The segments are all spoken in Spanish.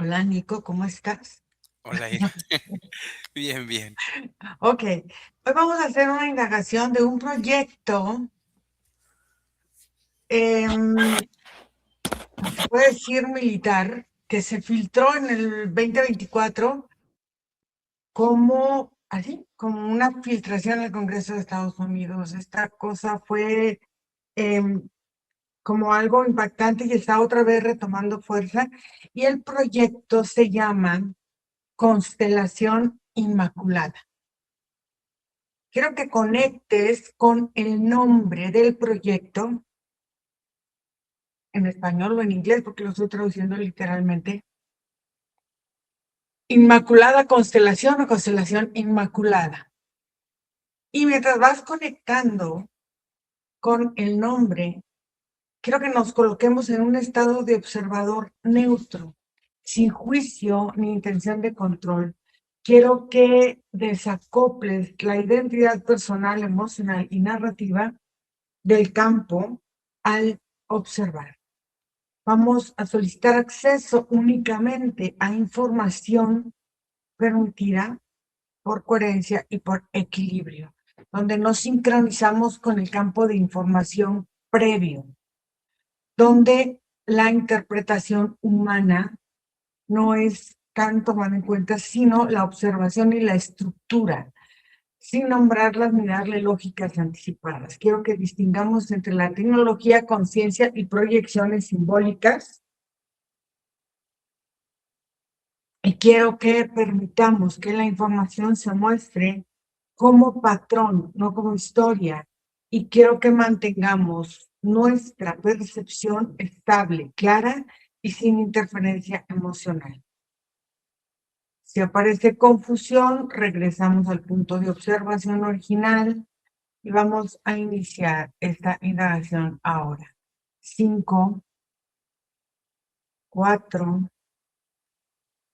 Hola Nico, ¿cómo estás? Hola, Ira. Bien, bien. Ok, hoy vamos a hacer una indagación de un proyecto, em, se puede decir militar, que se filtró en el 2024 como, así, como una filtración al Congreso de Estados Unidos. Esta cosa fue em, como algo impactante y está otra vez retomando fuerza. Y el proyecto se llama Constelación Inmaculada. Quiero que conectes con el nombre del proyecto en español o en inglés, porque lo estoy traduciendo literalmente. Inmaculada Constelación o Constelación Inmaculada. Y mientras vas conectando con el nombre, quiero que nos coloquemos en un estado de observador neutro, sin juicio ni intención de control. Quiero que desacoples la identidad personal, emocional y narrativa del campo al observar. Vamos a solicitar acceso únicamente a información permitida por coherencia y por equilibrio, donde nos sincronizamos con el campo de información previo, donde la interpretación humana no es tan tomada en cuenta, sino la observación y la estructura, sin nombrarlas ni darle lógicas anticipadas. Quiero que distingamos entre la tecnología, conciencia y proyecciones simbólicas. Y quiero que permitamos que la información se muestre como patrón, no como historia. Y quiero que mantengamos nuestra percepción estable, clara y sin interferencia emocional. Si aparece confusión, regresamos al punto de observación original y vamos a iniciar esta indagación ahora. 5, 4,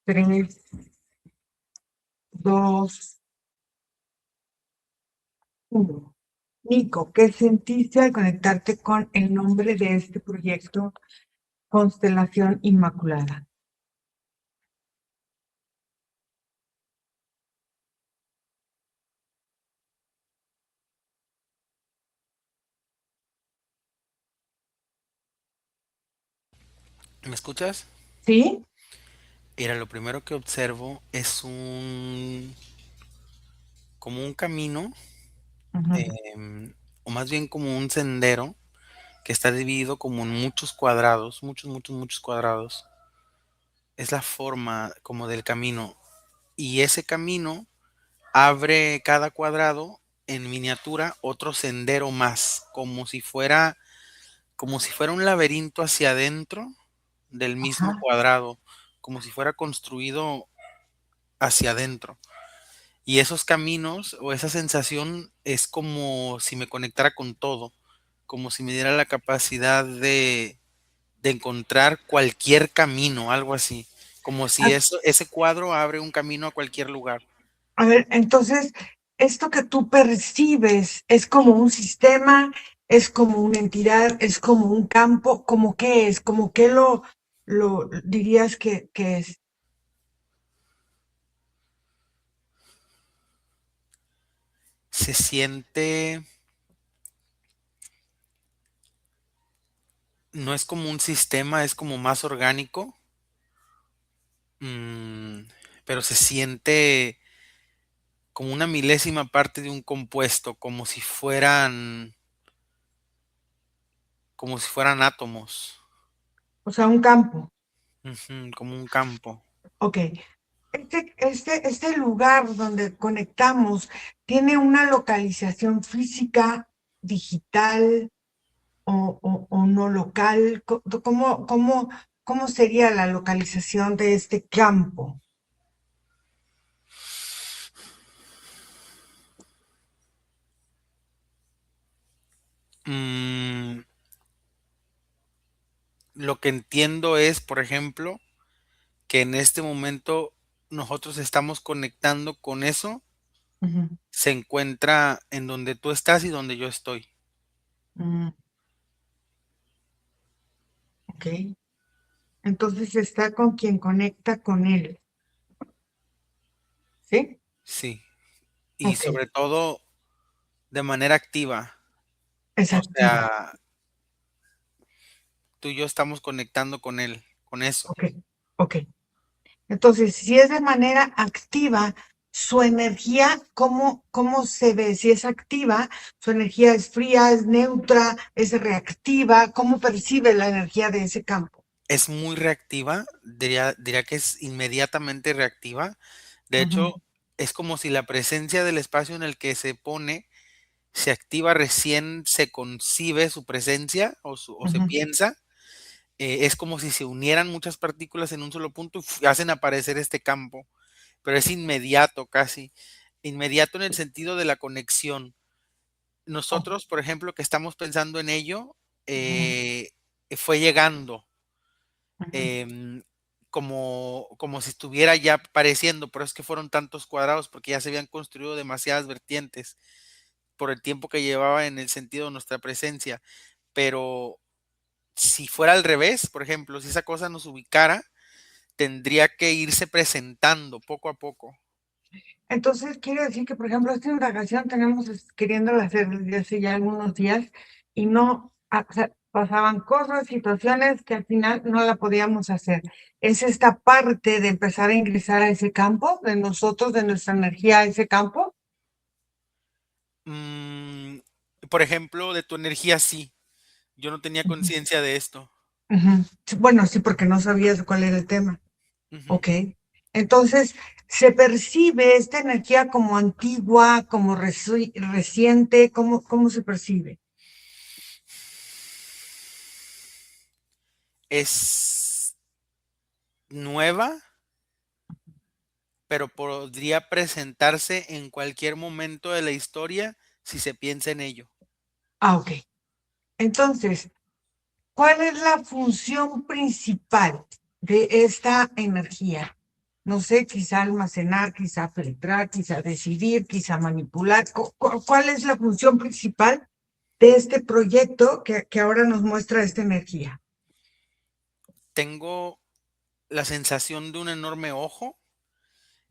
3, 2, 1. Nico, ¿qué sentiste al conectarte con el nombre de este proyecto, Constelación Inmaculada? ¿Me escuchas? ¿Sí? Mira, lo primero que observo es como un camino, Ujú. o más bien como un sendero que está dividido como en muchos cuadrados, muchos, muchos, muchos cuadrados. Es la forma como del camino. Y ese camino abre cada cuadrado en miniatura otro sendero más, como si fuera un laberinto hacia adentro del mismo Ajá. cuadrado, como si fuera construido hacia adentro. Y esos caminos o esa sensación es como si me conectara con todo, como si me diera la capacidad de encontrar cualquier camino, algo así, como si A, ese cuadro abre un camino a cualquier lugar. a ver, entonces, esto que tú percibes es como un sistema, es como una entidad, es como un campo, ¿como qué es? ¿Como qué lo dirías que es? Se siente, no es como un sistema, es como más orgánico, mm, pero se siente como una milésima parte de un compuesto, como si fueran átomos. O sea, un campo. Ujú, como un campo. Ok. Este lugar donde conectamos tiene una localización física, digital o no local. ¿Cómo sería la localización de este campo? Mm, lo que entiendo es, por ejemplo, que en este momento nosotros estamos conectando con eso, Ujú. se encuentra en donde tú estás y donde yo estoy. Mm, ok. Entonces está con quien conecta con él, ¿sí? Sí. Y Ok, sobre todo de manera activa. es O activa. sea, tú y yo estamos conectando con él, con eso. Ok, ok. Entonces, si es de manera activa, su energía, ¿cómo se ve? Si es activa, su energía es fría, es neutra, es reactiva. ¿Cómo percibe la energía de ese campo? Es muy reactiva, diría que es inmediatamente reactiva. De Ujú, hecho, es como si la presencia del espacio en el que se pone se activa recién se concibe su presencia o se ujú. piensa. Es como si se unieran muchas partículas en un solo punto y hacen aparecer este campo, pero es inmediato casi. Inmediato en el sentido de la conexión. Oh, Nosotros, por ejemplo, que estamos pensando en ello, ujú, eh, fue llegando ujú. em, como si estuviera ya apareciendo, pero es que fueron tantos cuadrados porque ya se habían construido demasiadas vertientes por el tiempo que llevaba en el sentido de nuestra presencia. Pero si fuera al revés, por ejemplo, si esa cosa nos ubicara, tendría que irse presentando poco a poco. Entonces, quiere decir que, por ejemplo, esta indagación tenemos queriéndola hacer desde hace ya algunos días y no, o sea, pasaban cosas, situaciones que al final no la podíamos hacer. Es esta parte de empezar a ingresar a ese campo, de nosotros, de nuestra energía a ese campo. Mm, por ejemplo, de tu energía, sí. Yo no tenía Ujú, conciencia de esto. ujú. Sí, bueno, sí, porque no sabías cuál era el tema. Ujú. Ok. Entonces, se percibe esta energía como antigua, como reciente, ¿cómo se percibe? Es nueva, pero podría presentarse en cualquier momento de la historia si se piensa en ello. Ah, ok. Entonces, ¿cuál es la función principal de esta energía? No sé, quizá almacenar, quizá filtrar, quizá decidir, quizá manipular. ¿Cuál es la función principal de este proyecto que ahora nos muestra esta energía? Tengo la sensación de un enorme ojo.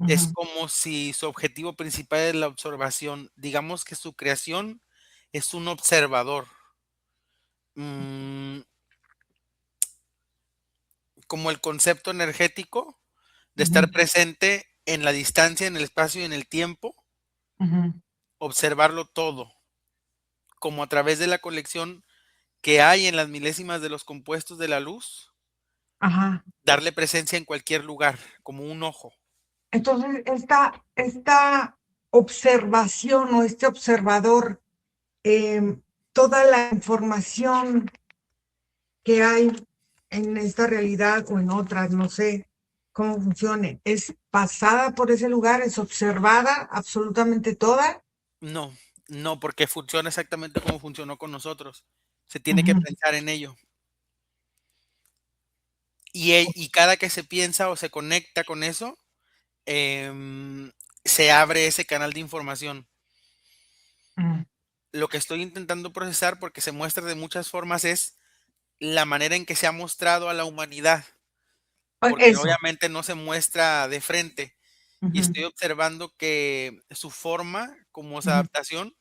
Es Ujú, como si su objetivo principal es la observación. Digamos que su creación es un observador. Mm, como el concepto energético de estar ujú, presente en la distancia, en el espacio y en el tiempo, ujú. observarlo todo, como a través de la colección que hay en las milésimas de los compuestos de la luz, Ajá. darle presencia en cualquier lugar, como un ojo. Entonces, esta observación o este observador, em, toda la información que hay en esta realidad o en otras, no sé cómo funcione, es pasada por ese lugar, es observada absolutamente toda. No, no, porque funciona exactamente como funcionó con nosotros. Se tiene que Ujú, pensar en ello. Y cada que se piensa o se conecta con eso, se abre ese canal de información. ujú. Lo que estoy intentando procesar, porque se muestra de muchas formas, es la manera en que se ha mostrado a la humanidad, porque Eso. obviamente no se muestra de frente. Y Ujú, estoy observando que su forma como esa ujú. adaptación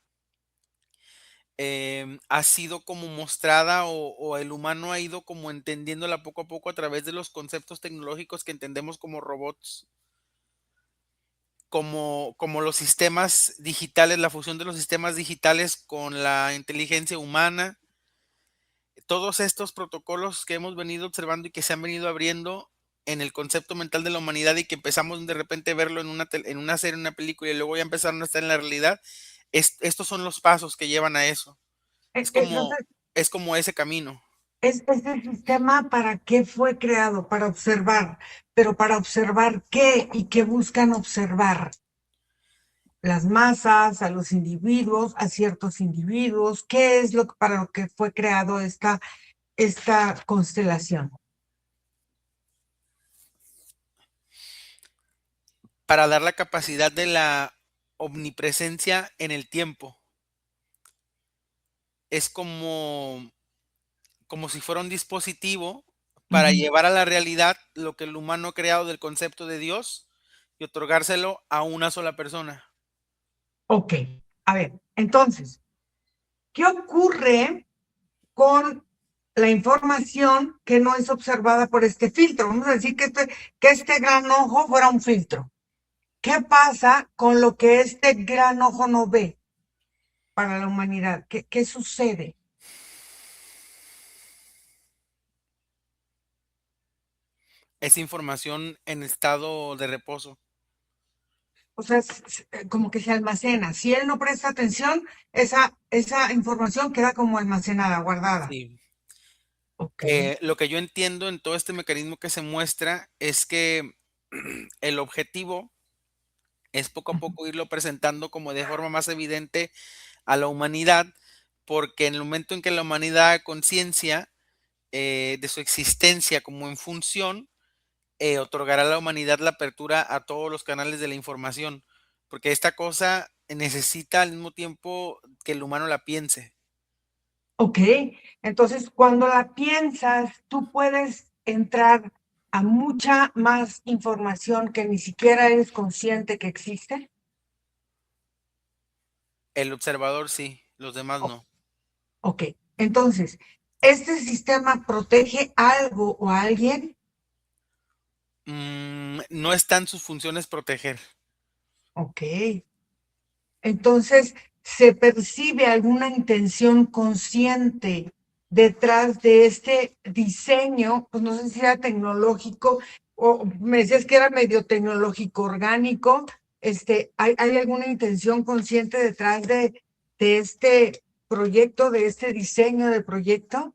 ha sido como mostrada o el humano ha ido como entendiéndola poco a poco a través de los conceptos tecnológicos que entendemos como robots, como los sistemas digitales, la fusión de los sistemas digitales con la inteligencia humana. Todos estos protocolos que hemos venido observando y que se han venido abriendo en el concepto mental de la humanidad y que empezamos de repente a verlo en una serie, en una película y luego ya empezaron a estar en la realidad, estos son los pasos que llevan a eso. Es como, Entonces, es como ese camino. este sistema, ¿para qué fue creado? Para observar, pero ¿para observar qué y qué buscan observar? Las masas, a los individuos, a ciertos individuos. ¿Qué es para lo que fue creado esta constelación? Para dar la capacidad de la omnipresencia en el tiempo. Es como si fuera un dispositivo para Ujú. llevar a la realidad lo que el humano ha creado del concepto de Dios y otorgárselo a una sola persona. Ok, a ver, entonces, ¿qué ocurre con la información que no es observada por este filtro? Vamos a decir que este gran ojo fuera un filtro. ¿Qué pasa con lo que este gran ojo no ve para la humanidad? ¿Qué sucede? Es información en estado de reposo. O sea, como que se almacena. Si él no presta atención, esa información queda como almacenada, guardada. Sí. Ok. Lo que yo entiendo en todo este mecanismo que se muestra es que el objetivo es poco a Ujú, poco irlo presentando como de forma más evidente a la humanidad, porque en el momento en que la humanidad haga conciencia de su existencia como en función, otorgará a la humanidad la apertura a todos los canales de la información, porque esta cosa necesita al mismo tiempo que el humano la piense. ok, entonces cuando la piensas, tú puedes entrar a mucha más información que ni siquiera eres consciente que existe. El observador sí, los demás O- no. ok, entonces, ¿este sistema protege algo o a alguien? No están sus funciones proteger. Ok, entonces, ¿se percibe alguna intención consciente detrás de este diseño? Pues no sé si era tecnológico o me decías que era medio tecnológico orgánico. ¿Hay alguna intención consciente detrás de este proyecto, de este diseño de proyecto?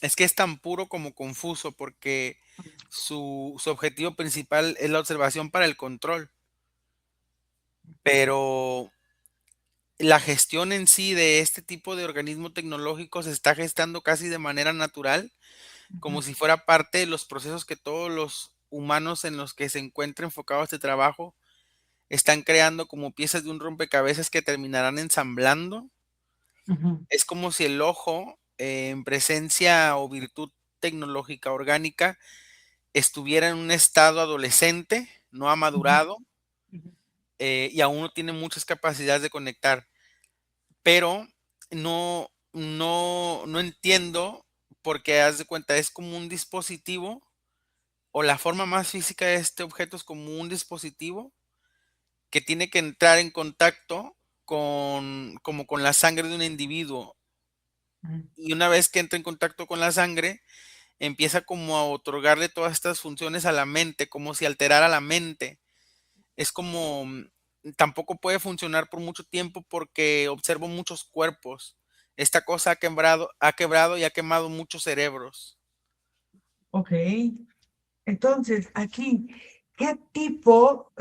Es que es tan puro como confuso porque su objetivo principal es la observación para el control, pero la gestión en sí de este tipo de organismo tecnológico se está gestando casi de manera natural, como Ujú, si fuera parte de los procesos que todos los humanos en los que se encuentra enfocado este trabajo están creando como piezas de un rompecabezas que terminarán ensamblando. ujú, Es como si el ojo, en presencia o virtud tecnológica orgánica, estuviera en un estado adolescente, no ha ujú, madurado, ujú. y aún no tiene muchas capacidades de conectar. Pero no entiendo, porque haz de cuenta, es como un dispositivo, o la forma más física de este objeto es como un dispositivo que tiene que entrar en contacto como con la sangre de un individuo. Ujú. Y una vez que entra en contacto con la sangre, empieza como a otorgarle todas estas funciones a la mente, como si alterara la mente. Es como, tampoco puede funcionar por mucho tiempo porque observo muchos cuerpos. Esta cosa ha quebrado y ha quemado muchos cerebros. Ok, entonces aquí, ¿qué tipo,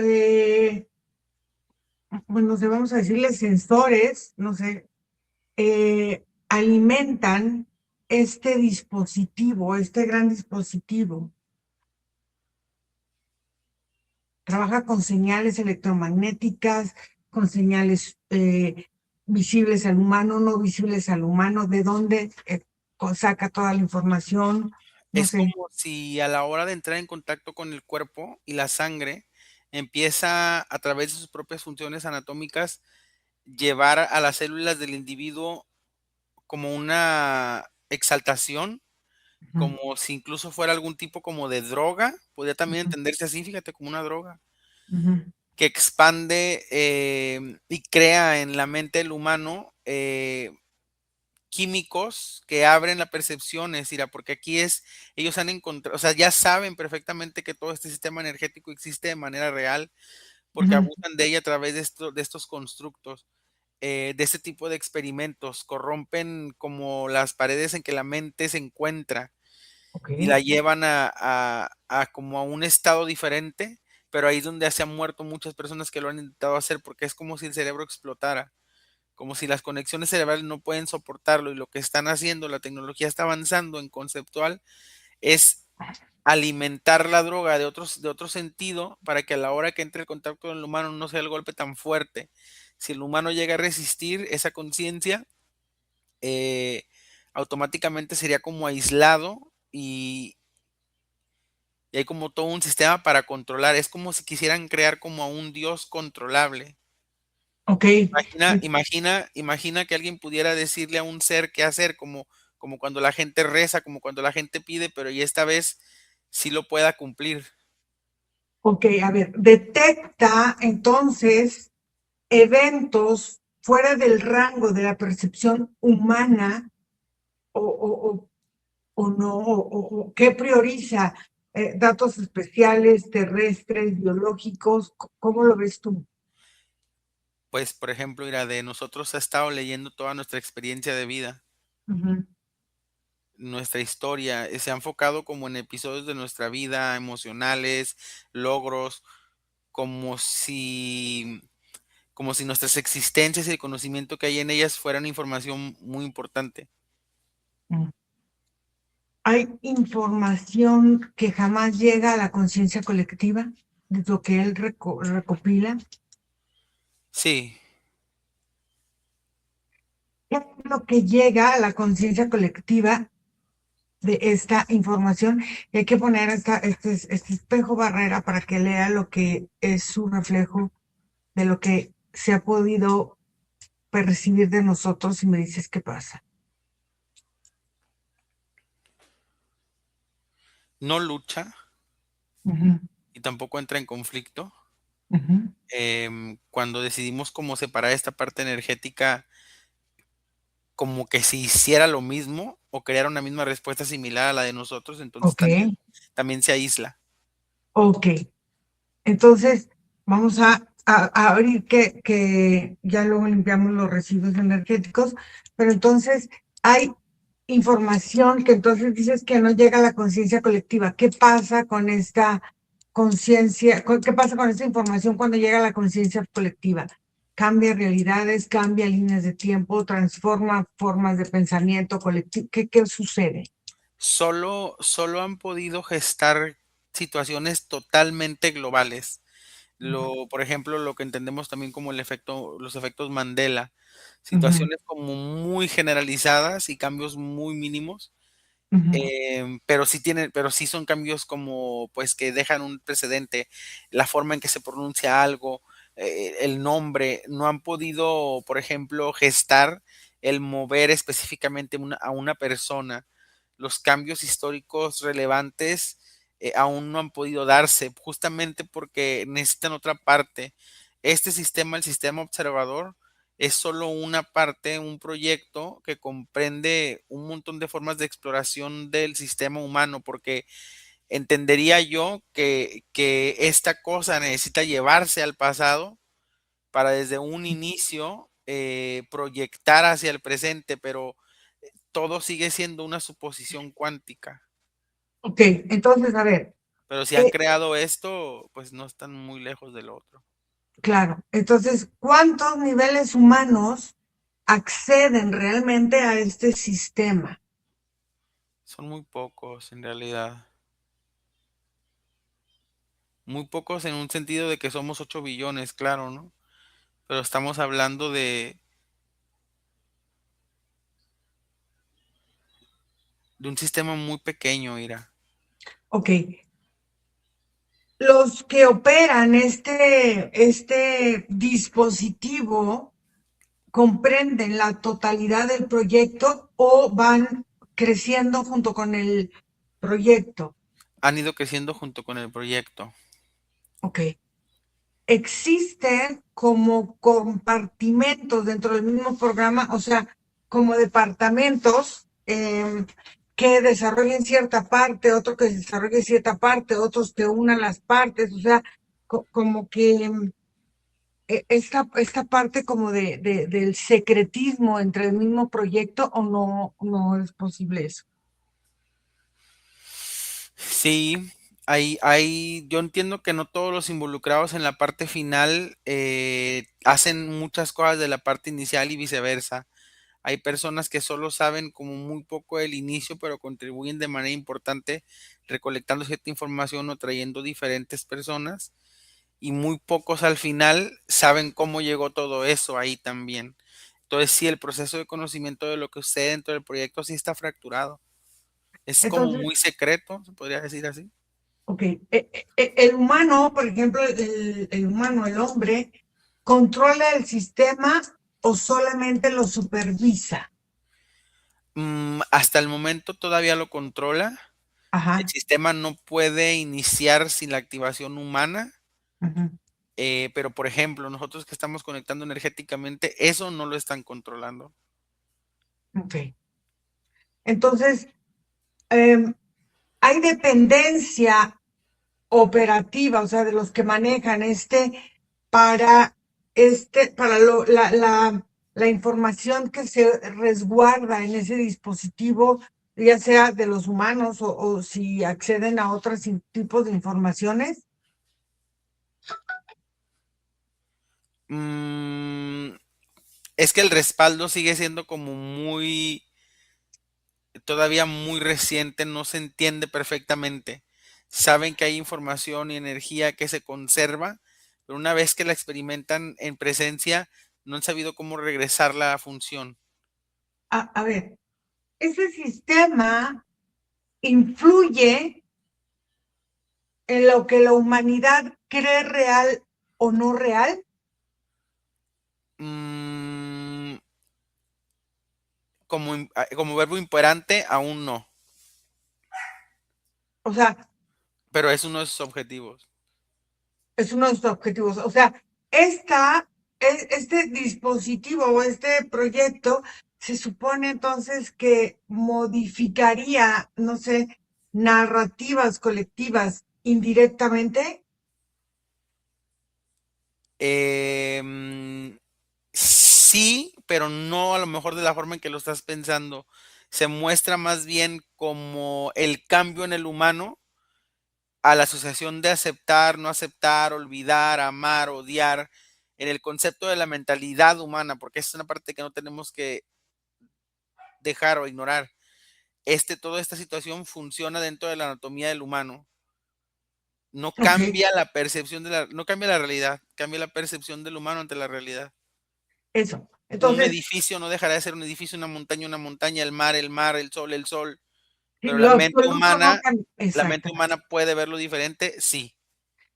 bueno, no sé, vamos a decirle sensores, no sé, alimentan este dispositivo, este gran dispositivo? Trabaja con señales electromagnéticas, con señales visibles al humano, no visibles al humano, de dónde saca toda la información, no Es sé. como si a la hora de entrar en contacto con el cuerpo y la sangre, empieza a través de sus propias funciones anatómicas llevar a las células del individuo como una exaltación, Ujú, como si incluso fuera algún tipo como de droga, podría también ujú, entenderse así, fíjate, como una droga, ujú. que expande y crea en la mente del humano químicos que abren la percepción, es decir, porque aquí es, ellos han encontrado, o sea, ya saben perfectamente que todo este sistema energético existe de manera real, porque Ujú. abusan de ella a través de estos constructos, de este tipo de experimentos, corrompen como las paredes en que la mente se encuentra Ok. y la llevan a como a un estado diferente, pero ahí es donde se han muerto muchas personas que lo han intentado hacer, porque es como si el cerebro explotara, como si las conexiones cerebrales no pueden soportarlo y lo que están haciendo, la tecnología está avanzando en conceptual, es alimentar la droga de otro sentido para que a la hora que entre el contacto con el humano no sea el golpe tan fuerte. Si el humano llega a resistir esa conciencia, eh, automáticamente sería como aislado y hay como todo un sistema para controlar. Es como si quisieran crear como a un Dios controlable. Ok, Imagina que alguien pudiera decirle a un ser qué hacer, como cuando la gente reza, como cuando la gente pide, pero y esta vez sí lo pueda cumplir. ok, a ver, detecta entonces eventos fuera del rango de la percepción humana o, o no, o qué prioriza, datos especiales, terrestres, biológicos, ¿cómo lo ves tú? Pues, por ejemplo, mira, de nosotros ha estado leyendo toda nuestra experiencia de vida, Ujú. nuestra historia, se ha enfocado como en episodios de nuestra vida, emocionales, logros, como si, como si nuestras existencias y el conocimiento que hay en ellas fueran información muy importante. Mm. Hay información que jamás llega a la conciencia colectiva de lo que él recopila. Sí, ¿Qué es lo que llega a la conciencia colectiva de esta información? Y hay que poner este espejo barrera para que lea lo que es su reflejo de lo que se ha podido percibir de nosotros y me dices qué pasa. no lucha Ujú, y tampoco entra en conflicto. ujú. Cuando decidimos cómo separar esta parte energética, como que si hiciera lo mismo o creara una misma respuesta similar a la de nosotros, entonces Ok, también se aísla. ok. Entonces, vamos a abrir que ya luego limpiamos los residuos energéticos, pero entonces hay información que entonces dices que no llega a la conciencia colectiva. ¿Qué pasa con esta conciencia? ¿Qué pasa con esta información cuando llega a la conciencia colectiva? ¿Cambia realidades, cambia líneas de tiempo, transforma formas de pensamiento colectivo? ¿Qué sucede? Solo han podido gestar situaciones totalmente globales. Por ejemplo, lo que entendemos también como los efectos Mandela, Ujú, situaciones como muy generalizadas y cambios muy mínimos. ujú. Pero sí son cambios como, pues, que dejan un precedente, la forma en que se pronuncia algo, el nombre, no han podido, por ejemplo, gestar el mover específicamente a una persona. Los cambios históricos relevantes, aún no han podido darse, justamente porque necesitan otra parte. Este sistema, el sistema observador, es solo una parte, un proyecto que comprende un montón de formas de exploración del sistema humano, porque entendería yo que esta cosa necesita llevarse al pasado para desde un inicio proyectar hacia el presente, pero todo sigue siendo una suposición cuántica. Ok, entonces, a ver. Pero si han eh, creado esto, pues no están muy lejos del otro. Claro, entonces, ¿cuántos niveles humanos acceden realmente a este sistema? Son muy pocos en realidad. Muy pocos en un sentido de que somos 8 billones, claro, ¿no? Pero estamos hablando de un sistema muy pequeño, Ira. Ok, los que operan este dispositivo comprenden la totalidad del proyecto o van creciendo junto con el proyecto. Han ido creciendo junto con el proyecto. Ok. Existen como compartimentos dentro del mismo programa, o sea, como departamentos que desarrollen cierta parte, otro que desarrolle cierta parte, otros que unan las partes, o sea, como que esta parte como del secretismo entre el mismo proyecto o no es posible eso. Sí, yo entiendo que no todos los involucrados en la parte final hacen muchas cosas de la parte inicial y viceversa. Hay personas que solo saben como muy poco del inicio, pero contribuyen de manera importante recolectando cierta información o trayendo diferentes personas. Y muy pocos al final saben cómo llegó todo eso ahí también. Entonces, sí, el proceso de conocimiento de lo que sucede dentro del proyecto sí está fracturado. Es como Entonces, muy secreto, se podría decir así. ok, el humano, por ejemplo, el humano, el hombre, ¿controla el sistema o solamente lo supervisa? Hasta el momento todavía lo controla. El Ajá, sistema no puede iniciar sin la activación humana, ujú, pero por ejemplo, nosotros que estamos conectando energéticamente, eso no lo están controlando. ok. Entonces, em, hay dependencia operativa, o sea, de los que manejan para la información que se resguarda en ese dispositivo, ya sea de los humanos o si acceden a otros tipos de informaciones. Mm, es que el respaldo sigue siendo como muy, todavía muy reciente, no se entiende perfectamente. Saben que hay información y energía que se conserva, pero una vez que la experimentan en presencia, no han sabido cómo regresarla a función. A ver, ese sistema influye en lo que la humanidad cree real o no real. Mm, como verbo imperante, aún no, O sea, pero es uno de sus objetivos. es uno de sus objetivos. O sea, este dispositivo o este proyecto se supone entonces que modificaría, no sé, narrativas colectivas indirectamente. Em, sí, pero no a lo mejor de la forma en que lo estás pensando. Se muestra más bien como el cambio en el humano a la asociación de aceptar, no aceptar, olvidar, amar, odiar, en el concepto de la mentalidad humana, porque es una parte que no tenemos que dejar o ignorar. Toda esta situación funciona dentro de la anatomía del humano. No Ok, cambia la percepción no cambia la realidad, cambia la percepción del humano ante la realidad. eso. Un Entonces, edificio no dejará de ser un edificio, una montaña, el mar, el sol, sí, pero lo absoluto no cambia. la mente Exactamente. humana puede verlo diferente, sí.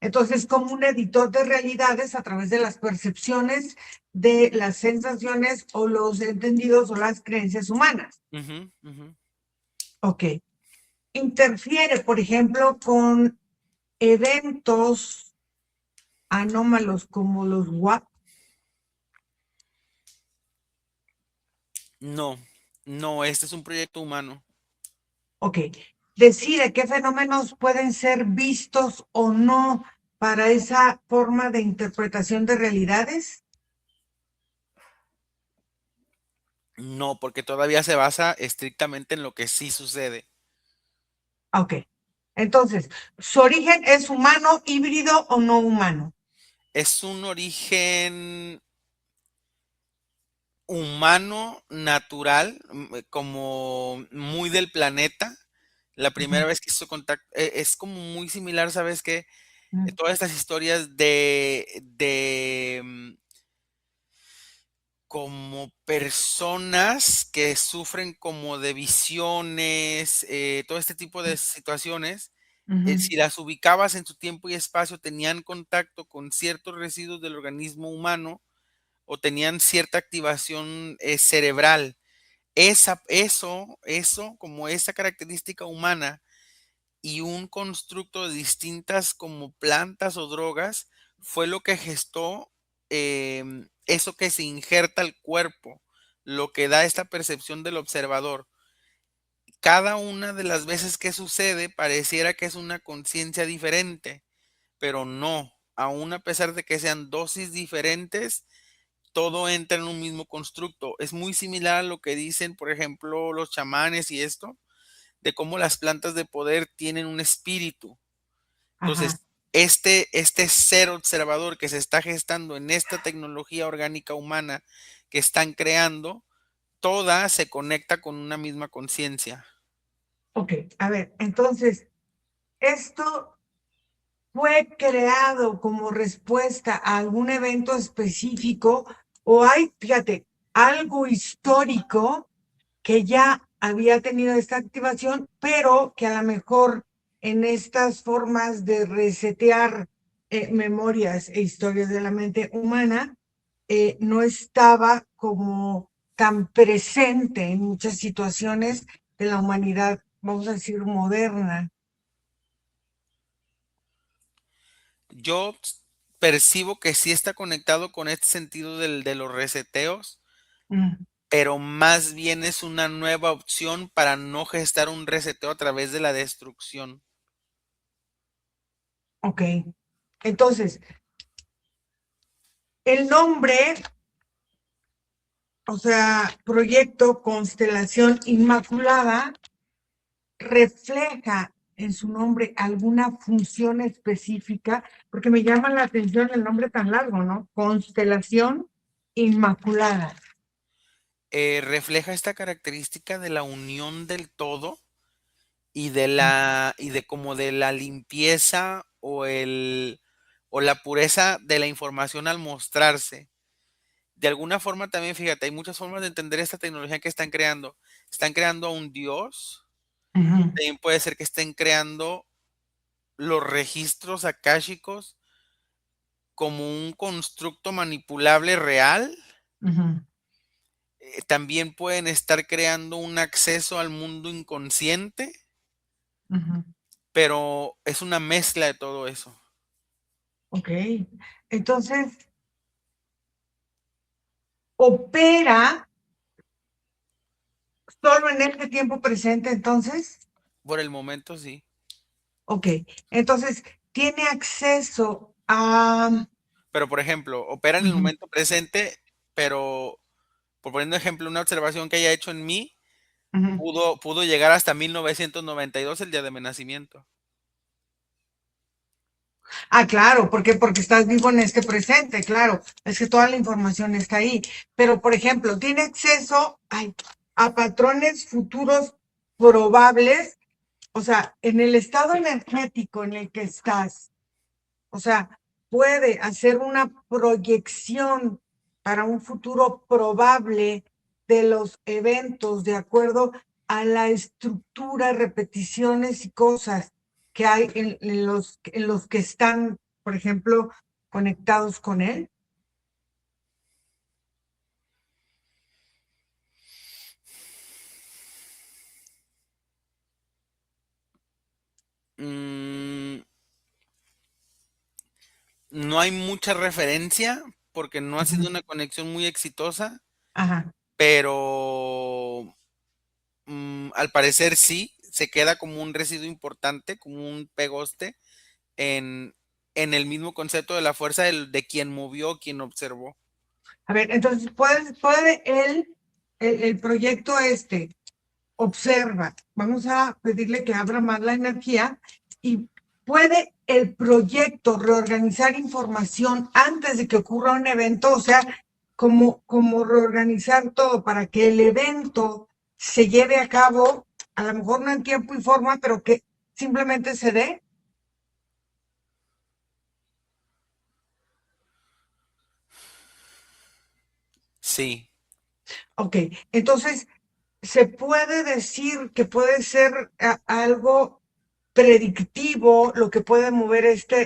Entonces, como un editor de realidades a través de las percepciones, de las sensaciones o los entendidos o las creencias humanas. Ujú, ujú. Ok. Interfiere, por ejemplo, con eventos anómalos como los WAP. No, no, este es un proyecto humano. Ok. Decide qué fenómenos pueden ser vistos o no para esa forma de interpretación de realidades. No, porque todavía se basa estrictamente en lo que sí sucede. Ok. Entonces, ¿su origen es humano, híbrido o no humano? Es un origen humano, natural, como muy del planeta. La primera Ujú, vez que hizo contacto, es como muy similar, ¿sabes qué? ujú, Todas estas historias como personas que sufren como de visiones, todo este tipo de situaciones, ujú, si las ubicabas en su tiempo y espacio, tenían contacto con ciertos residuos del organismo humano o tenían cierta activación cerebral. Eso, como esa característica humana y un constructo de distintas como plantas o drogas, fue lo que gestó eso que se injerta al cuerpo, lo que da esta percepción del observador. Cada una de las veces que sucede pareciera que es una conciencia diferente, pero no, aún a pesar de que sean dosis diferentes, todo entra en un mismo constructo. Es muy similar a lo que dicen, por ejemplo, los chamanes y esto, de cómo las plantas de poder tienen un espíritu. ajá, Entonces, este ser observador que se está gestando en esta tecnología orgánica humana que están creando, toda se conecta con una misma conciencia. Ok, a ver, entonces, esto fue creado como respuesta a algún evento específico o hay, fíjate, algo histórico que ya había tenido esta activación, pero que a lo mejor en estas formas de resetear memorias e historias de la mente humana, no estaba como tan presente en muchas situaciones de la humanidad, vamos a decir, moderna. Yo percibo que sí está conectado con este sentido de los reseteos, Mm, pero más bien es una nueva opción para no gestar un reseteo a través de la destrucción. ok, entonces, el nombre, o sea, proyecto Constelación Inmaculada, refleja en su nombre alguna función específica, porque me llama la atención el nombre tan largo, ¿no? Constelación Inmaculada. Refleja esta característica de la unión del todo y y de como de la limpieza o la pureza de la información al mostrarse. De alguna forma también, fíjate, hay muchas formas de entender esta tecnología que están creando. Están creando a un dios, Ujú, también puede ser que estén creando los registros akáshicos como un constructo manipulable real. ujú, También pueden estar creando un acceso al mundo inconsciente, ujú. pero es una mezcla de todo eso. Ok, entonces opera solo en este tiempo presente, entonces. Por el momento sí. Ok, entonces tiene acceso a... Pero, por ejemplo, opera en el Ujú, momento presente, pero, por poner un ejemplo, una observación que haya hecho en mí, ujú. pudo llegar hasta 1992, el día de mi nacimiento. Ah, claro, porque estás vivo en este presente, claro, es que toda la información está ahí. Pero, por ejemplo, tiene acceso a patrones futuros probables, o sea, en el estado energético en el que estás. O sea, puede hacer una proyección para un futuro probable de los eventos de acuerdo a la estructura, repeticiones y cosas que hay en los que están, por ejemplo, conectados con él. Mm, no hay mucha referencia porque no ha sido Ujú. una conexión muy exitosa, Ajá. pero al parecer sí, se queda como un residuo importante, como un pegoste en, en el mismo concepto de la fuerza de quien movió, quien observó. A ver, entonces puede el proyecto observa, vamos a pedirle que abra más la energía y puede el proyecto reorganizar información antes de que ocurra un evento, o sea, como reorganizar todo para que el evento se lleve a cabo, a lo mejor no en tiempo y forma, pero que simplemente se dé. Sí. Ok, entonces se puede decir que puede ser algo predictivo lo que puede mover esta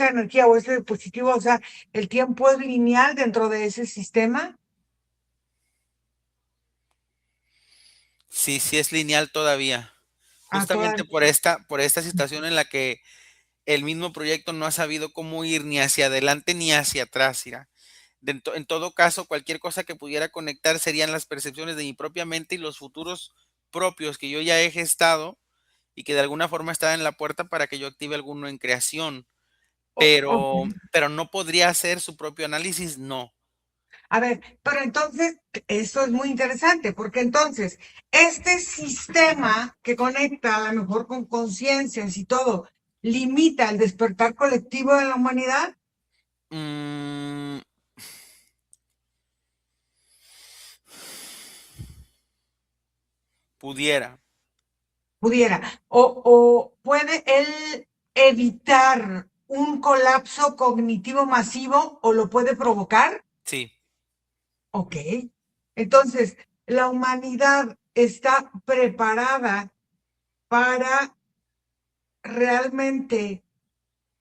energía o este dispositivo, o sea, el tiempo es lineal dentro de ese sistema. Sí, sí es lineal todavía. A toda, Justamente por esta situación en la que el mismo proyecto no ha sabido cómo ir ni hacia adelante ni hacia atrás, Ira. En todo caso, cualquier cosa que pudiera conectar serían las percepciones de mi propia mente y los futuros propios que yo ya he gestado y que de alguna forma están en la puerta para que yo active alguno en creación. ok. Pero no podría hacer su propio análisis, no. A ver, pero entonces, eso es muy interesante, porque entonces, este sistema que conecta a lo mejor con conciencias y todo, limita el despertar colectivo de la humanidad. Mm, Pudiera. Pudiera. O puede él evitar un colapso cognitivo masivo o lo puede provocar. Sí. Ok. Entonces, la humanidad está preparada para realmente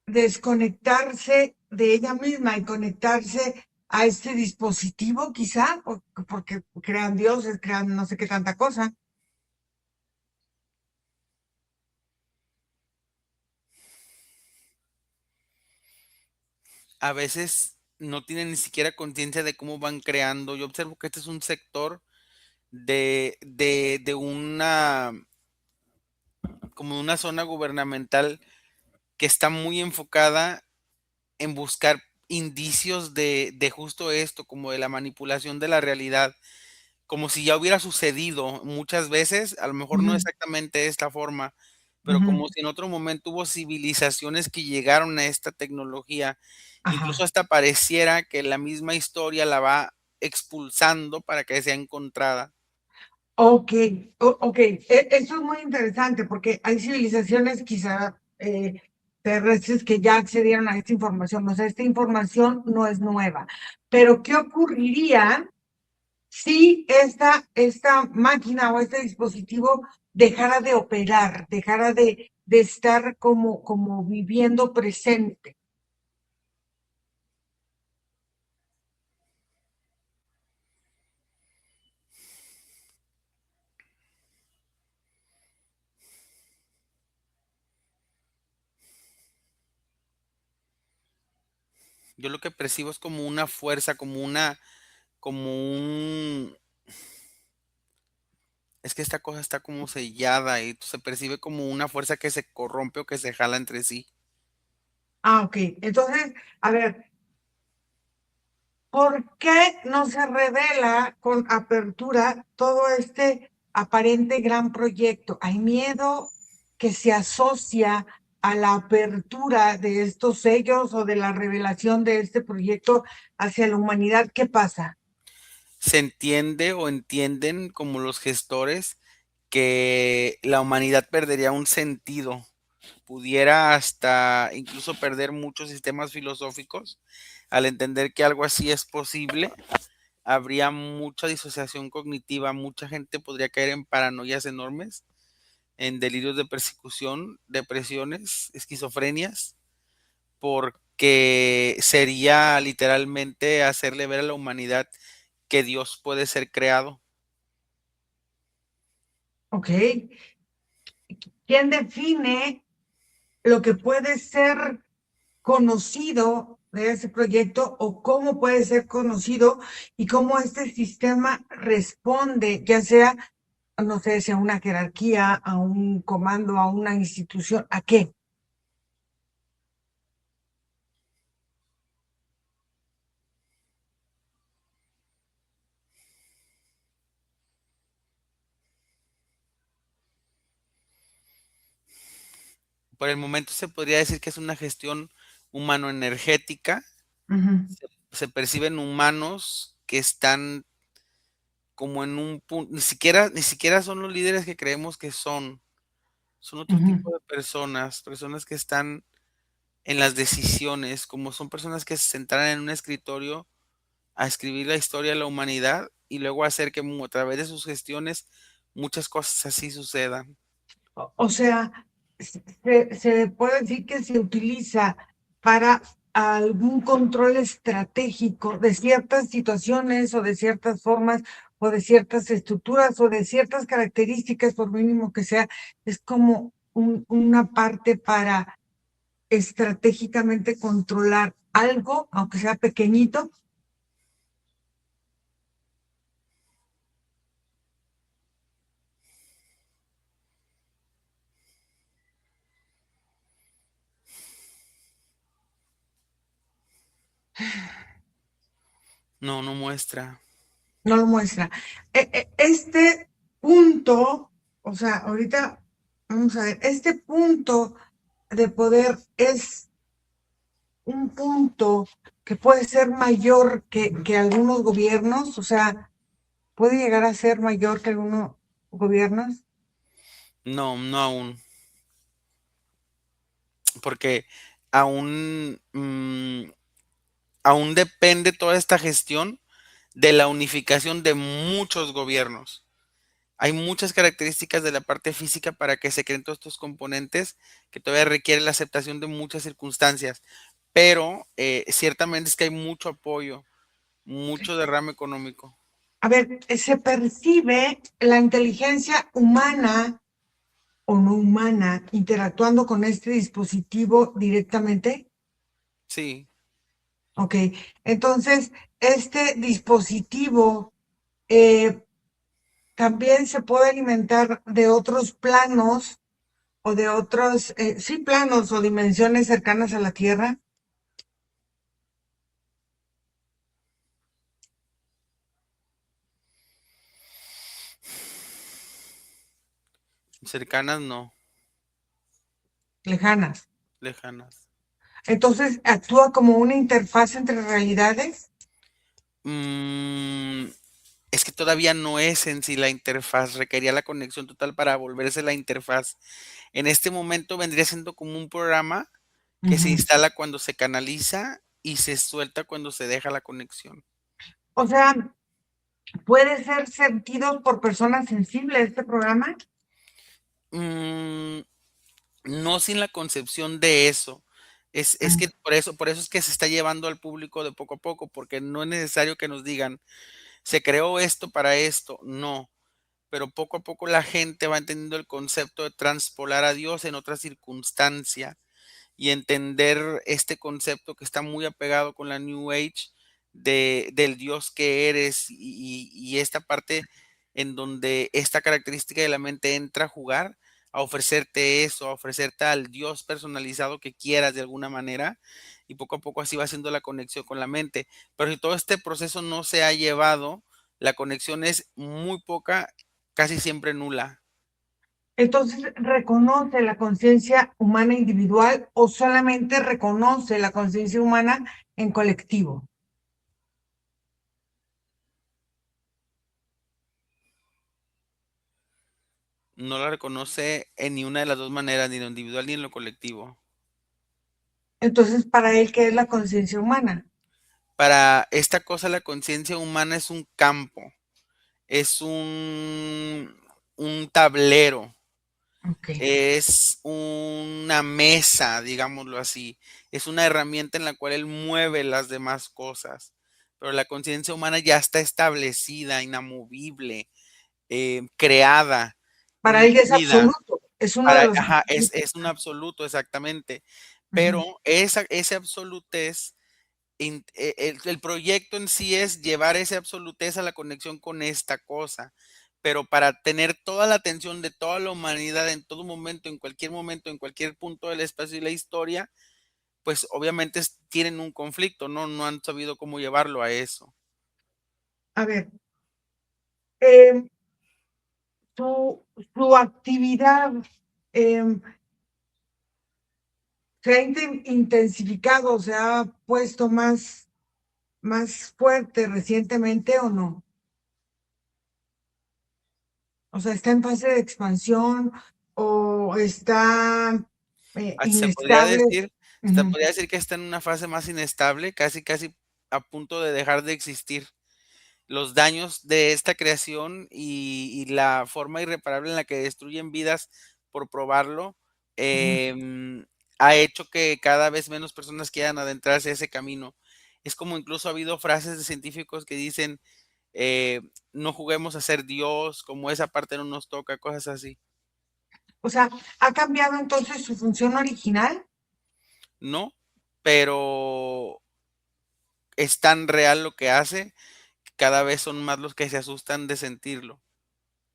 desconectarse de ella misma y conectarse a este dispositivo, quizá, porque crean dioses, crean no sé qué tanta cosa. A veces no tienen ni siquiera conciencia de cómo van creando. Yo observo que este es un sector de una, como una zona gubernamental que está muy enfocada en buscar indicios de justo esto, como de la manipulación de la realidad, como si ya hubiera sucedido muchas veces, a lo mejor no Ujú, exactamente de esta forma, pero ujú, como si en otro momento hubo civilizaciones que llegaron a esta tecnología, incluso ajá. hasta pareciera que la misma historia la va expulsando para que sea encontrada. Ok, ok. Eso es muy interesante porque hay civilizaciones quizá terrestres que ya accedieron a esta información. O sea, esta información no es nueva. Pero, ¿qué ocurriría si esta máquina o este dispositivo dejara de operar, dejara de estar como viviendo presente? Yo lo que percibo es como una fuerza, como un, es que esta cosa está como sellada y se percibe como una fuerza que se corrompe o que se jala entre sí. Ah, ok. Entonces, a ver, ¿por qué no se revela con apertura todo este aparente gran proyecto? ¿Hay miedo que se asocia a la apertura de estos sellos o de la revelación de este proyecto hacia la humanidad? ¿Qué pasa? Se entiende o entienden como los gestores que la humanidad perdería un sentido, pudiera hasta incluso perder muchos sistemas filosóficos al entender que algo así es posible. Habría mucha disociación cognitiva, mucha gente podría caer en paranoias enormes, en delirios de persecución, depresiones, esquizofrenias, porque sería literalmente hacerle ver a la humanidad que Dios puede ser creado. ¿Ok? ¿Quién define lo que puede ser conocido de ese proyecto o cómo puede ser conocido y cómo este sistema responde, ya sea, no sé, si a una jerarquía, a un comando, a una institución, ¿a qué? Por el momento se podría decir que es una gestión humano-energética. Ujú, Se perciben humanos que están como en un punto, ni siquiera son los líderes que creemos que son otro ujú. tipo de personas, personas que están en las decisiones, como son personas que se sentaran en un escritorio a escribir la historia de la humanidad y luego hacer que a través de sus gestiones muchas cosas así sucedan. O sea, se puede decir que se utiliza para algún control estratégico de ciertas situaciones o de ciertas formas o de ciertas estructuras o de ciertas características, por mínimo que sea, es como una parte para estratégicamente controlar algo, aunque sea pequeñito. No, no muestra. No lo muestra. Este punto, o sea, ahorita vamos a ver, este punto de poder es un punto que puede ser mayor que algunos gobiernos, o sea, puede llegar a ser mayor que algunos gobiernos? No, no aún, porque aún, aún depende toda esta gestión de la unificación de muchos gobiernos. Hay muchas características de la parte física para que se creen todos estos componentes que todavía requiere la aceptación de muchas circunstancias, pero ciertamente es que hay mucho apoyo, mucho derrame económico. A ver, ¿se percibe la inteligencia humana o no humana interactuando con este dispositivo directamente? Sí, Ok, entonces, este dispositivo eh, también se puede alimentar de otros planos o de otros, sí, planos o dimensiones cercanas a la Tierra. cercanas no, Lejanas. lejanas. Entonces, actúa como una interfaz entre realidades. Mm, es que todavía no es en sí la interfaz, requería la conexión total para volverse la interfaz. En este momento vendría siendo como un programa que se Ujú. instala cuando se canaliza y se suelta cuando se deja la conexión. O sea, puede ser sentido por personas sensibles este programa. Mm, no sin la concepción de eso. Es Ah, que por eso es que se está llevando al público de poco a poco, porque no es necesario que nos digan, se creó esto para esto, no, pero poco a poco la gente va entendiendo el concepto de transpolar a Dios en otra circunstancia y entender este concepto que está muy apegado con la New Age del Dios que eres y esta parte en donde esta característica de la mente entra a jugar, a ofrecerte eso, a ofrecerte al Dios personalizado que quieras de alguna manera y poco a poco así va haciendo la conexión con la mente. Pero si todo este proceso no se ha llevado, la conexión es muy poca, casi siempre nula. entonces, ¿reconoce la conciencia humana individual o solamente reconoce la conciencia humana en colectivo? No la reconoce en ni una de las dos maneras, ni en lo individual ni en lo colectivo. Entonces, para él, ¿qué es la conciencia humana? Para esta cosa, la conciencia humana es un campo, es un tablero, Ok. es una mesa, digámoslo así. Es una herramienta en la cual él mueve las demás cosas. Pero la conciencia humana ya está establecida, inamovible, creada, Para él ya es nítida. absoluto, es uno de los Ajá, absolutos. es un absoluto, exactamente. Ujú. Pero ese absolutez, el proyecto en sí es llevar esa absolutez a la conexión con esta cosa. Pero para tener toda la atención de toda la humanidad en todo momento, en cualquier punto del espacio y la historia, pues obviamente tienen un conflicto, ¿no? No han sabido cómo llevarlo a eso. A ver, em, su actividad em, se ha intensificado, se ha puesto más fuerte recientemente o no? O sea, ¿está en fase de expansión o está Se podría inestable? decir, se Ujú, podría decir que está en una fase más inestable, casi, casi a punto de dejar de existir. Los daños de esta creación y la forma irreparable en la que destruyen vidas por probarlo, ujú. ha hecho que cada vez menos personas quieran adentrarse a ese camino. Es como incluso ha habido frases de científicos que dicen, eh, no juguemos a ser Dios, como esa parte no nos toca, cosas así. O sea, ¿ha cambiado entonces su función original? No, pero es tan real lo que hace, que cada vez son más los que se asustan de sentirlo.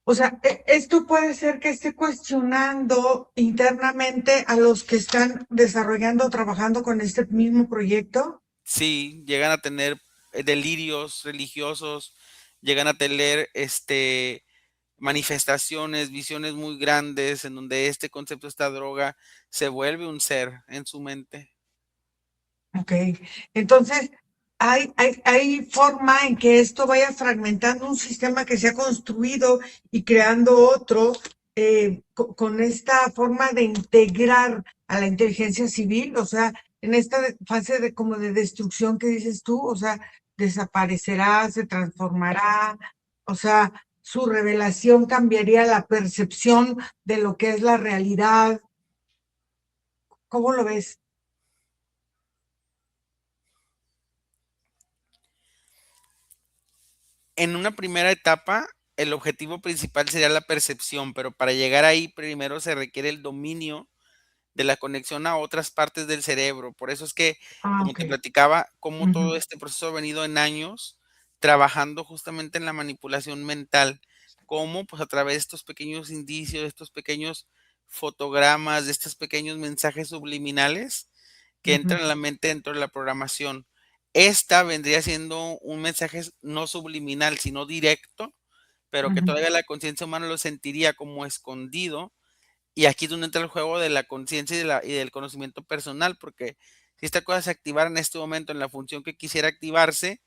O sea, esto puede ser que esté cuestionando internamente a los que están desarrollando o trabajando con este mismo proyecto. Sí, llegan a tener delirios religiosos, llegan a tener manifestaciones, visiones muy grandes en donde este concepto, esta droga, se vuelve un ser en su mente. Ok. Entonces, hay forma en que esto vaya fragmentando un sistema que se ha construido y creando otro con esta forma de integrar a la inteligencia civil, o sea, en esta fase de como de destrucción que dices tú, o sea, desaparecerá, se transformará, o sea, su revelación cambiaría la percepción de lo que es la realidad. ¿Cómo lo ves? En una primera etapa, el objetivo principal sería la percepción, pero para llegar ahí primero se requiere el dominio de la conexión a otras partes del cerebro. Por eso es que, Ah, como ok. te platicaba, como Ujú, todo este proceso ha venido en años trabajando justamente en la manipulación mental, como pues a través de estos pequeños indicios, de estos pequeños fotogramas, de estos pequeños mensajes subliminales que ujú, entran a la mente dentro de la programación. Esta vendría siendo un mensaje no subliminal, sino directo, pero que ujú, todavía la conciencia humana lo sentiría como escondido, y aquí es donde entra el juego de la conciencia y del conocimiento personal, porque si esta cosa se activara en este momento en la función que quisiera activarse,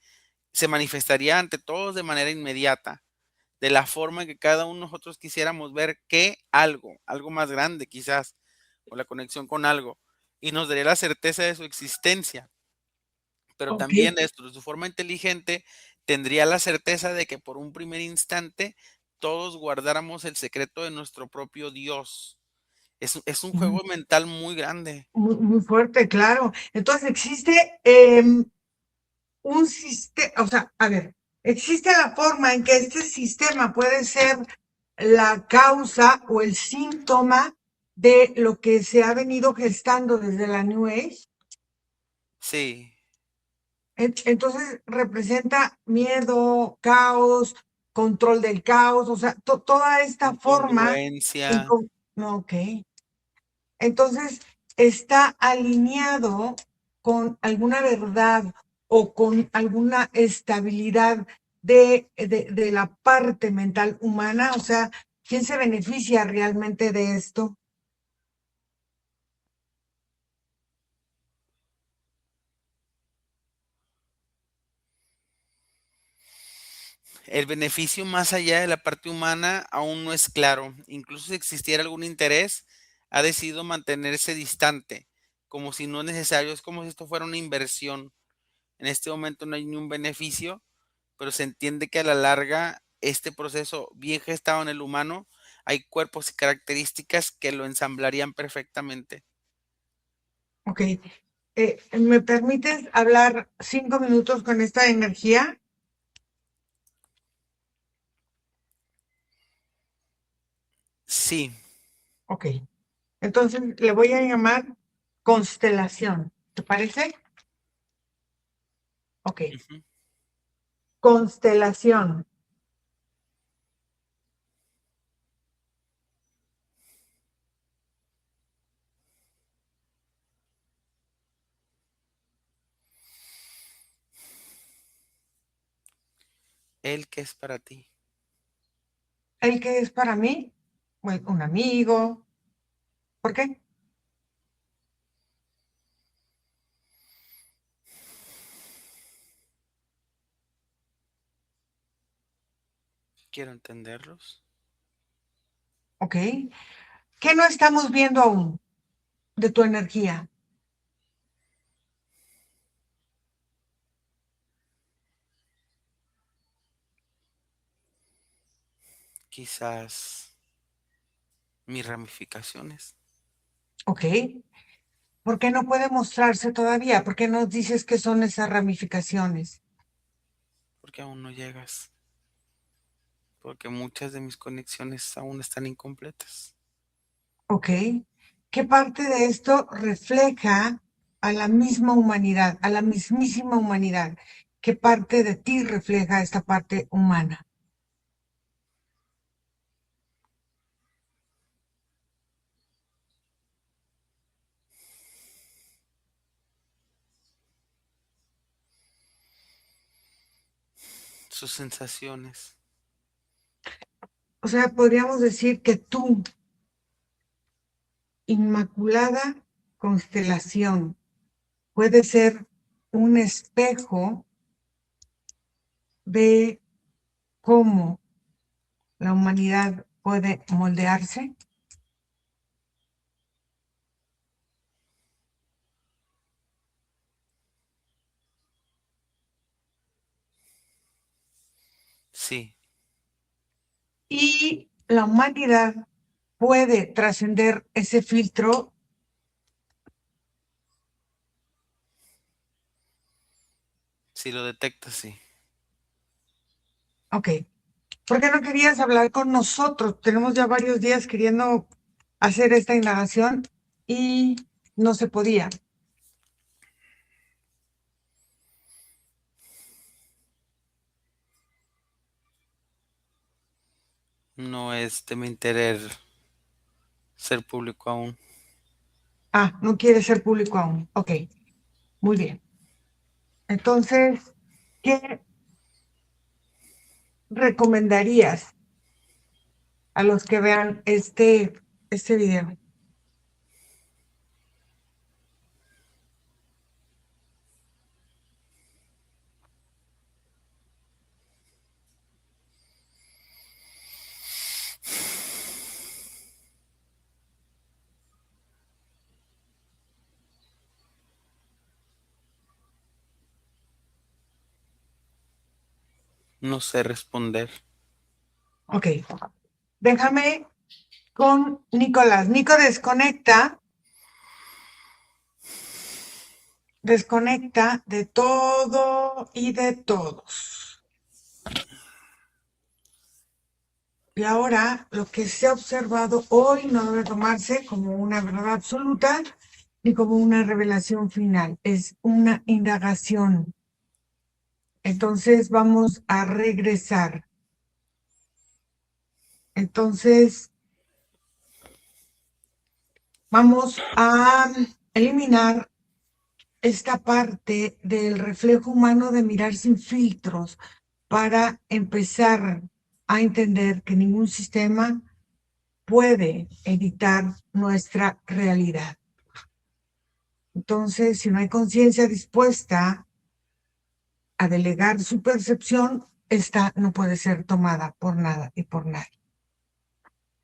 se manifestaría ante todos de manera inmediata, de la forma en que cada uno de nosotros quisiéramos ver que algo más grande quizás, o la conexión con algo, y nos daría la certeza de su existencia. Pero ok. también esto, de su forma inteligente, tendría la certeza de que por un primer instante todos guardáramos el secreto de nuestro propio Dios. Es un Ujú. juego mental muy grande. Muy, muy fuerte, claro. Entonces existe un sistema, o sea, a ver, existe la forma en que este sistema puede ser la causa o el síntoma de lo que se ha venido gestando desde la New Age. Sí, Entonces representa miedo, caos, control del caos, o sea, toda esta forma. incongruencia. No, ok. Entonces, está alineado con alguna verdad o con alguna estabilidad de la parte mental humana, o sea, ¿quién se beneficia realmente de esto? El beneficio más allá de la parte humana aún no es claro. Incluso si existiera algún interés, ha decidido mantenerse distante, como si no es necesario. Es como si esto fuera una inversión. En este momento no hay ni un beneficio, pero se entiende que a la larga este proceso bien gestado en el humano, hay cuerpos y características que lo ensamblarían perfectamente. Ok, ¿me permites hablar 5 minutos con esta energía? Sí. Ok, entonces le voy a llamar constelación, ¿te parece? Ok, Ujú. constelación. ¿El que es para ti? ¿El que es para mí? Bueno, un amigo. ¿Por qué? Quiero entenderlos. Ok. ¿Qué no estamos viendo aún de tu energía? Quizás mis ramificaciones, Ok. ¿Por qué no puede mostrarse todavía? ¿Por qué no dices que son esas ramificaciones? porque aún no llegas, porque muchas de mis conexiones aún están incompletas. Ok. ¿Qué parte de esto refleja a la misma humanidad, a la mismísima humanidad? ¿Qué parte de ti refleja esta parte humana? Sus sensaciones, O sea, podríamos decir que tú, Inmaculada Constelación, puede ser un espejo de cómo la humanidad puede moldearse? Sí, Y la humanidad puede trascender ese filtro. si lo detectas, sí. Ok. ¿Por qué no querías hablar con nosotros? Tenemos ya varios días queriendo hacer esta indagación y no se podía. No es de mi interés ser público aún. Ah, no quiere ser público aún. Ok, muy bien. Entonces, ¿qué recomendarías a los que vean este video? No sé responder. Ok, déjame con Nicolás. Nico, desconecta de todo y de todos. Y ahora lo que se ha observado hoy no debe tomarse como una verdad absoluta ni como una revelación final, es una indagación. Entonces vamos a regresar. Entonces vamos a eliminar esta parte del reflejo humano de mirar sin filtros para empezar a entender que ningún sistema puede editar nuestra realidad. Entonces, si no hay conciencia dispuesta a delegar su percepción, esta no puede ser tomada por nada y por nadie.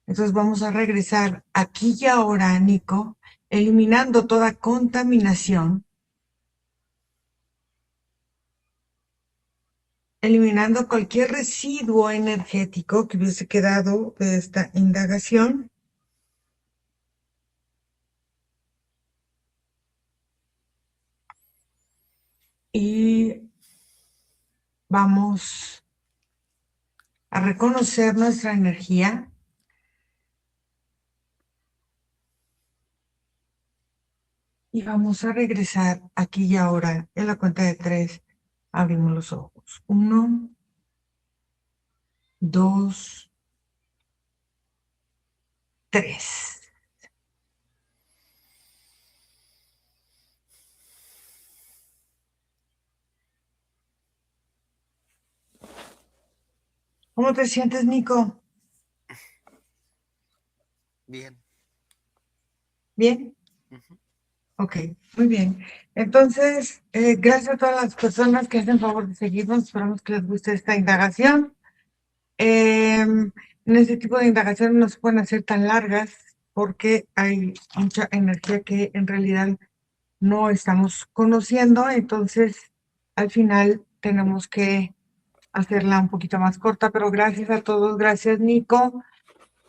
Entonces vamos a regresar aquí y ahora, Nico, eliminando toda contaminación, eliminando cualquier residuo energético que hubiese quedado de esta indagación. Y vamos a reconocer nuestra energía y vamos a regresar aquí y ahora. En la cuenta de 3, abrimos los ojos. 1, 2, 3. ¿Cómo te sientes, Nico? Bien. ¿Bien? Ujú. Ok, muy bien. Entonces, gracias a todas las personas que hacen favor de seguirnos. Esperamos que les guste esta indagación. En este tipo de indagaciones no se pueden hacer tan largas porque hay mucha energía que en realidad no estamos conociendo. Entonces, al final tenemos que hacerla un poquito más corta, pero gracias a todos. Gracias, Nico.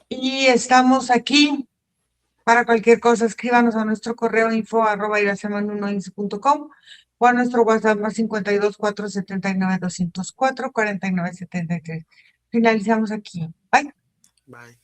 Y estamos aquí. Para cualquier cosa, escríbanos a nuestro correo info@iraseman1.com o a nuestro WhatsApp más 52 479 204 4973. Finalizamos aquí. Bye. Bye.